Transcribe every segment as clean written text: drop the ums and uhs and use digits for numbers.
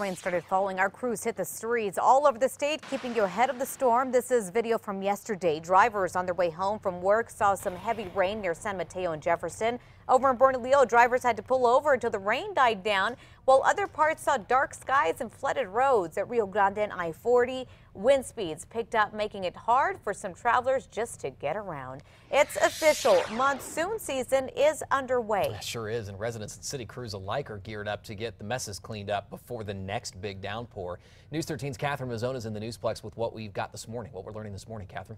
Rain started falling. Our crews hit the streets all over the state, keeping you ahead of the storm. This is video from yesterday. Drivers on their way home from work saw some heavy rain near San Mateo and Jefferson. Over in Bernalillo, drivers had to pull over until the rain died down, while other parts saw dark skies and flooded roads. At Rio Grande and I-40, wind speeds picked up, making it hard for some travelers just to get around. It's official. Monsoon season is underway. It sure is, and residents and city crews alike are geared up to get the messes cleaned up before the next big downpour. News 13's Catherine Mazzone is in the Newsplex with what we've got this morning, what we're learning this morning. Catherine.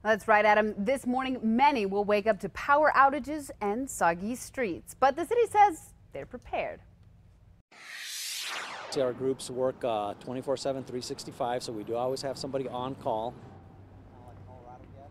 That's right, Adam. This morning, many will wake up to power outages and soggy streets, but the city says they're prepared. Our groups work 24/7, 365, so we do always have somebody on call.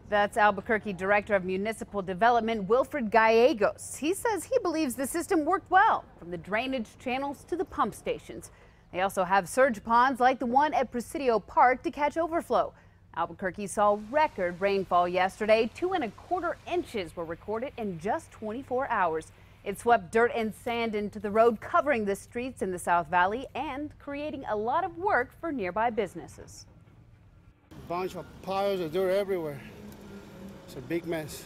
That's Albuquerque Director of Municipal Development, Wilfred Gallegos. He says he believes the system worked well, from the drainage channels to the pump stations. They also have surge ponds like the one at Presidio Park to catch overflow. Albuquerque saw record rainfall yesterday. 2¼ inches were recorded in just 24 hours. It swept dirt and sand into the road, covering the streets in the South Valley and creating a lot of work for nearby businesses. Bunch of piles of dirt everywhere. It's a big mess.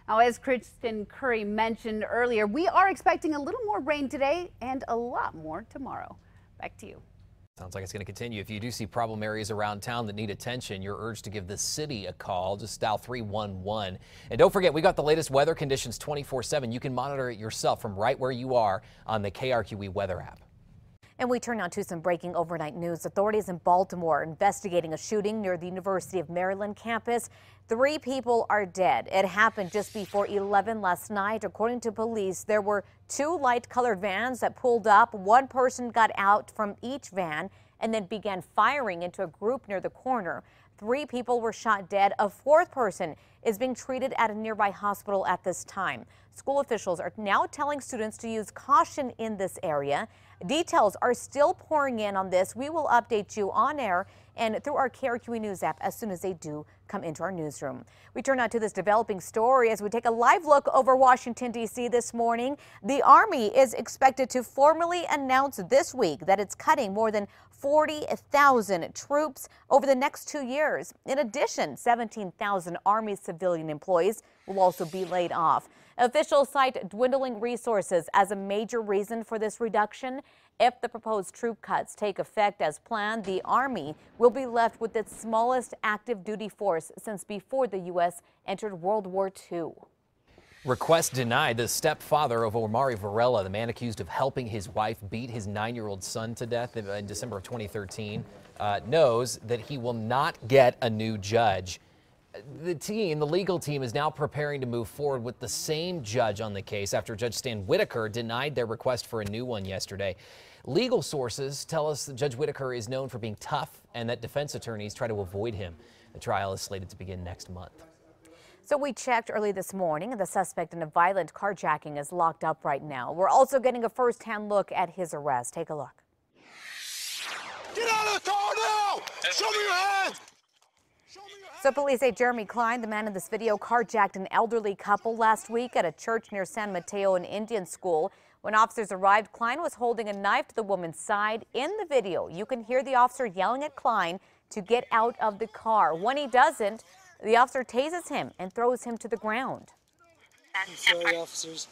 Now, as Kristen Curry mentioned earlier, we are expecting a little more rain today and a lot more tomorrow. Back to you. Sounds like it's going to continue. If you do see problem areas around town that need attention, you're urged to give the city a call. Just dial 311. And don't forget, we got the latest weather conditions 24/7. You can monitor it yourself from right where you are on the KRQE weather app. And we turn now to some breaking overnight news. Authorities in Baltimore investigating a shooting near the University of Maryland campus. 3 people are dead. It happened just before 11 last night. According to police, there were 2 light-colored vans that pulled up. One person got out from each van and then began firing into a group near the corner. 3 people were shot dead. A 4th person is being treated at a nearby hospital at this time. School officials are now telling students to use caution in this area. Details are still pouring in on this. We will update you on air and through our KRQE News app as soon as they do come into our newsroom. We turn now to this developing story as we take a live look over Washington, D.C. this morning. The Army is expected to formally announce this week that it's cutting more than 40,000 troops over the next 2 years. In addition, 17,000 Army civilian employees will also be laid off. Officials cite dwindling resources as a major reason for this reduction. If the proposed troop cuts take effect as planned, the Army will be left with its smallest active duty force since before the U.S. entered World War II. Request denied. The stepfather of Omari Varela, the man accused of helping his wife beat his 9-year-old son to death in December of 2013, knows that he will not get a new judge. The legal team is now preparing to move forward with the same judge on the case after Judge Stan Whitaker denied their request for a new one yesterday. Legal sources tell us that Judge Whitaker is known for being tough and that defense attorneys try to avoid him. The trial is slated to begin next month. So we checked early this morning, and the suspect in a violent carjacking is locked up right now. We're also getting a first-hand look at his arrest. Take a look. Get out of the car now! Show me your hands! So police say Jeremy Klein, the man in this video, carjacked an elderly couple last week at a church near San Mateo, an Indian school. When officers arrived, Klein was holding a knife to the woman's side. In the video, you can hear the officer yelling at Klein to get out of the car. When he doesn't, the officer tases him and throws him to the ground. Sorry, officers.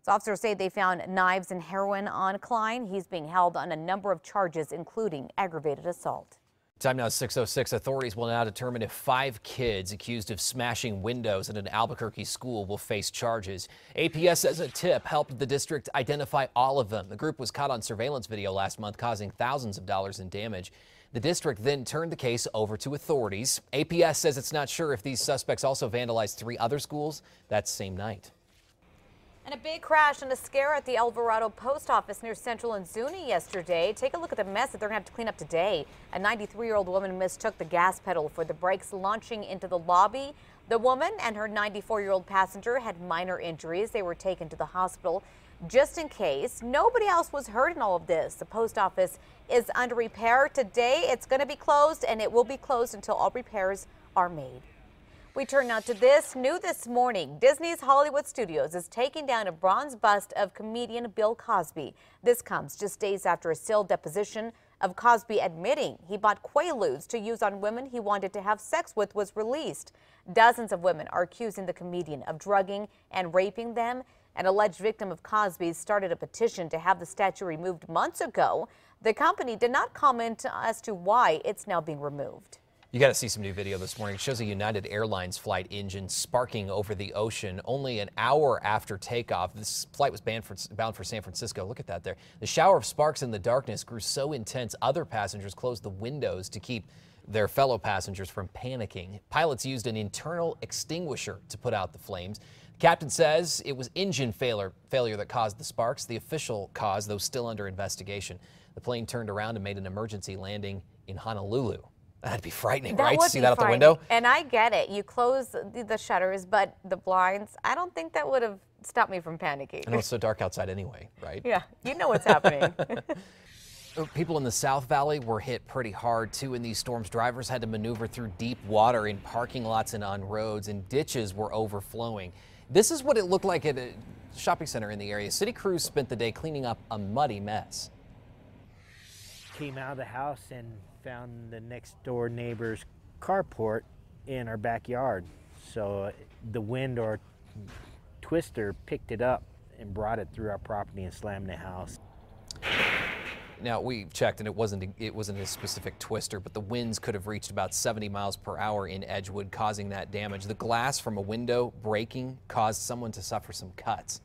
So officers say they found knives and heroin on Klein. He's being held on a number of charges, including aggravated assault. Time now 6:06. Authorities will now determine if 5 kids accused of smashing windows at an Albuquerque school will face charges. APS says a tip helped the district identify all of them. The group was caught on surveillance video last month, causing thousands of dollars in damage. The district then turned the case over to authorities. APS says it's not sure if these suspects also vandalized 3 other schools that same night. And a big crash and a scare at the Alvarado post office near Central and Zuni yesterday. Take a look at the mess that they're going to have to clean up today. A 93-year-old woman mistook the gas pedal for the brakes, launching into the lobby. The woman and her 94-year-old passenger had minor injuries. They were taken to the hospital. Just in case, nobody else was hurt in all of this. The post office is under repair. Today, it's going to be closed, and it will be closed until all repairs are made. We turn now to this. New this morning, Disney's Hollywood Studios is taking down a bronze bust of comedian Bill Cosby. This comes just days after a sealed deposition of Cosby admitting he bought Quaaludes to use on women he wanted to have sex with was released. Dozens of women are accusing the comedian of drugging and raping them. An alleged victim of Cosby's started a petition to have the statue removed months ago. The company did not comment as to why it's now being removed. You got to see some new video this morning. It shows a United Airlines flight engine sparking over the ocean only an hour after takeoff. This flight was bound for San Francisco. Look at that there. The shower of sparks in the darkness grew so intense, other passengers closed the windows to keep their fellow passengers from panicking. Pilots used an internal extinguisher to put out the flames. The captain says it was engine failure that caused the sparks. The official cause, though, still under investigation. The plane turned around and made an emergency landing in Honolulu. That'd be frightening, right? See that out the window? And I get it. You close the shutters, but the blinds, I don't think that would have stopped me from panicking. I know it's so dark outside anyway, right? Yeah, you know what's happening. People in the South Valley were hit pretty hard, too, in these storms. Drivers had to maneuver through deep water in parking lots and on roads, and ditches were overflowing. This is what it looked like at a shopping center in the area. City crews spent the day cleaning up a muddy mess. Came out of the house and found the next door neighbor's carport in our backyard. So the wind or twister picked it up and brought it through our property and slammed the house. Now, we checked, and it wasn't a specific twister, but the winds could have reached about 70 miles per hour in Edgewood, causing that damage. The glass from a window breaking caused someone to suffer some cuts.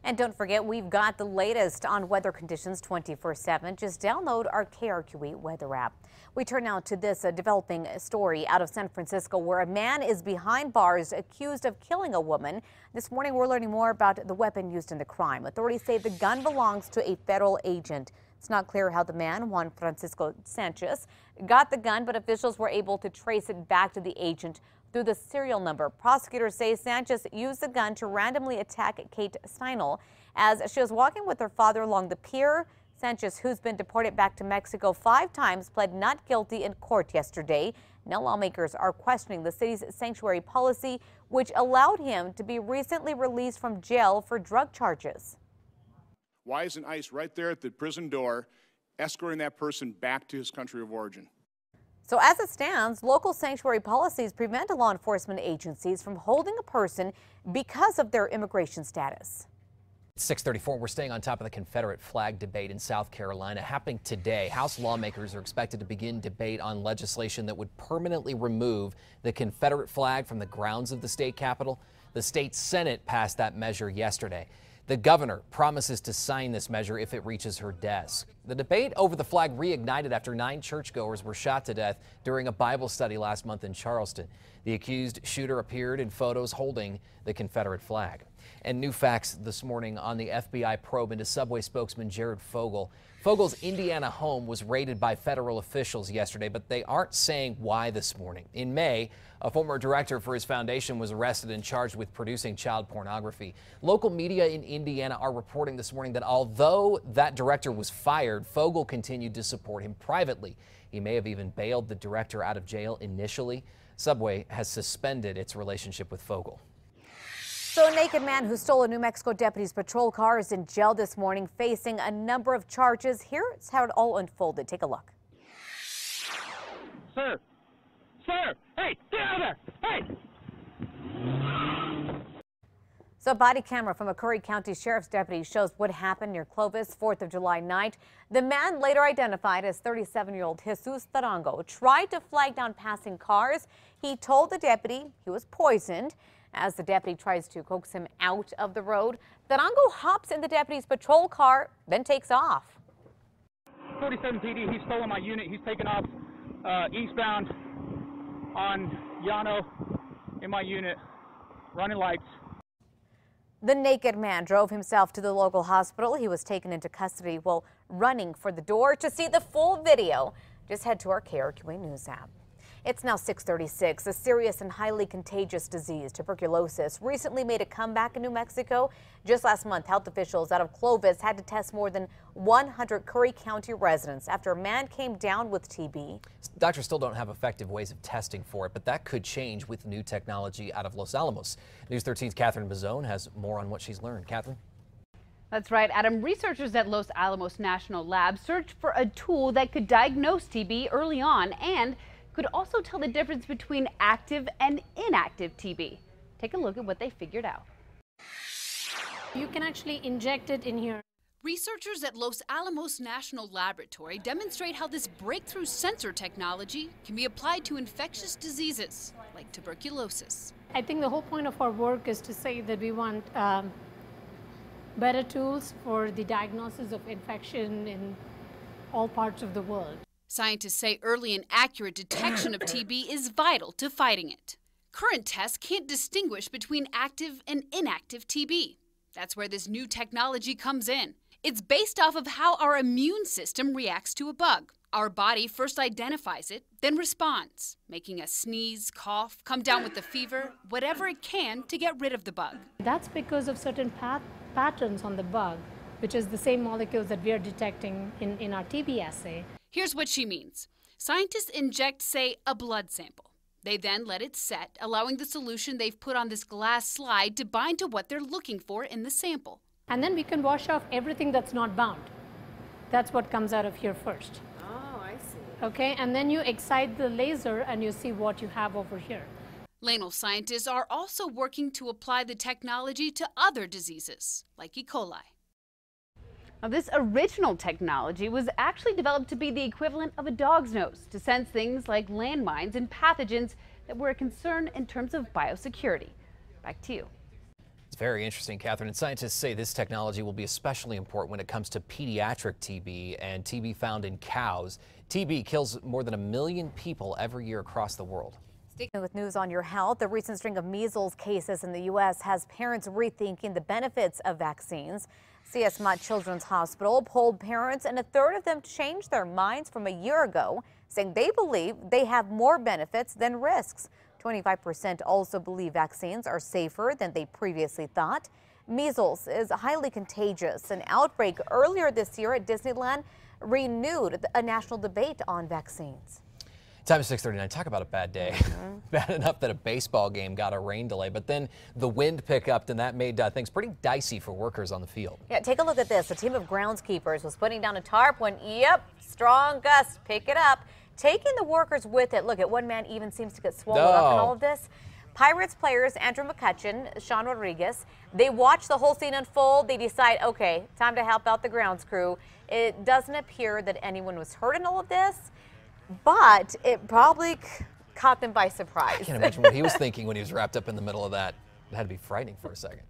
And don't forget, we've got the latest on weather conditions 24/7. Just download our KRQE weather app. We turn now to this developing story out of San Francisco, where a man is behind bars accused of killing a woman. This morning, we're learning more about the weapon used in the crime. Authorities say the gun belongs to a federal agent. It's not clear how the man, Juan Francisco Sanchez, got the gun, but officials were able to trace it back to the agent through the serial number. Prosecutors say Sanchez used the gun to randomly attack Kate Steinel as she was walking with her father along the pier. Sanchez, who's been deported back to Mexico 5 times, pled not guilty in court yesterday. Now lawmakers are questioning the city's sanctuary policy, which allowed him to be recently released from jail for drug charges. Why isn't ICE right there at the prison door escorting that person back to his country of origin? So as it stands, local sanctuary policies prevent law enforcement agencies from holding a person because of their immigration status. 6:34, we're staying on top of the Confederate flag debate in South Carolina happening today. House lawmakers are expected to begin debate on legislation that would permanently remove the Confederate flag from the grounds of the state capitol. The state Senate passed that measure yesterday. The governor promises to sign this measure if it reaches her desk. The debate over the flag reignited after 9 churchgoers were shot to death during a Bible study last month in Charleston. The accused shooter appeared in photos holding the Confederate flag. And new facts this morning on the FBI probe into Subway spokesman Jared Fogle. Fogle's Indiana home was raided by federal officials yesterday, but they aren't saying why this morning. In May, a former director for his foundation was arrested and charged with producing child pornography. Local media in Indiana are reporting this morning that although that director was fired, Fogle continued to support him privately. He may have even bailed the director out of jail initially. Subway has suspended its relationship with Fogle. So a naked man who stole a New Mexico deputy's patrol car is in jail this morning, facing a number of charges. Here's how it all unfolded. Take a look. Sir! Sir! Hey! Get out of there! Hey! So a body camera from a Curry County Sheriff's deputy shows what happened near Clovis 4th of July night. The man, later identified as 37-year-old Jesus Tarango, tried to flag down passing cars. He told the deputy he was poisoned. As the deputy tries to coax him out of the road, Tarango hops in the deputy's patrol car, then takes off. 47 PD, he's stolen my unit. He's taken off eastbound on Llano in my unit, running lights. The naked man drove himself to the local hospital. He was taken into custody while running for the door. To see the full video, just head to our KRQE News app. It's now 6:36. A serious and highly contagious disease, tuberculosis, recently made a comeback in New Mexico. Just last month, health officials out of Clovis had to test more than 100 Curry County residents after a man came down with TB. Doctors still don't have effective ways of testing for it, but that could change with new technology out of Los Alamos. News 13's Catherine Mazzone has more on what she's learned. Catherine? That's right, Adam. Researchers at Los Alamos National Lab searched for a tool that could diagnose TB early on and could also tell the difference between active and inactive TB. Take a look at what they figured out. You can actually inject it in here. Researchers at Los Alamos National Laboratory demonstrate how this breakthrough sensor technology can be applied to infectious diseases like tuberculosis. I think the whole point of our work is to say that we want better tools for the diagnosis of infection in all parts of the world. Scientists say early and accurate detection of TB is vital to fighting it. Current tests can't distinguish between active and inactive TB. That's where this new technology comes in. It's based off of how our immune system reacts to a bug. Our body first identifies it, then responds, making us sneeze, cough, come down with the fever, whatever it can to get rid of the bug. That's because of certain patterns on the bug, which is the same molecules that we are detecting in our TB assay. Here's what she means. Scientists inject, say, a blood sample. They then let it set, allowing the solution they've put on this glass slide to bind to what they're looking for in the sample. And then we can wash off everything that's not bound. That's what comes out of here first. Oh, I see. Okay, and then you excite the laser and you see what you have over here. Lanel scientists are also working to apply the technology to other diseases, like E. coli. Now, this original technology was actually developed to be the equivalent of a dog's nose to sense things like landmines and pathogens that were a concern in terms of biosecurity. Back to you. It's very interesting, Catherine. And scientists say this technology will be especially important when it comes to pediatric TB and TB found in cows. TB kills more than 1 million people every year across the world. Sticking with news on your health, the recent string of measles cases in the U.S. has parents rethinking the benefits of vaccines. C.S. Mott Children's Hospital polled parents, and a third of them changed their minds from a year ago, saying they believe they have more benefits than risks. 25% also believe vaccines are safer than they previously thought. Measles is highly contagious. An outbreak earlier this year at Disneyland renewed a national debate on vaccines. Time is 6:39. Talk about a bad day. Bad enough that a baseball game got a rain delay, but then the wind picked up and that made things pretty dicey for workers on the field. Yeah, take a look at this. A team of groundskeepers was putting down a tarp when, strong gusts pick it up, taking the workers with it. Look at one man even seems to get swallowed up in all of this. Pirates players Andrew McCutcheon, Sean Rodriguez, they watch the whole scene unfold. They decide, okay, time to help out the grounds crew. It doesn't appear that anyone was hurt in all of this, but it probably caught them by surprise. I can't imagine what he was thinking when he was wrapped up in the middle of that. It had to be frightening for a second.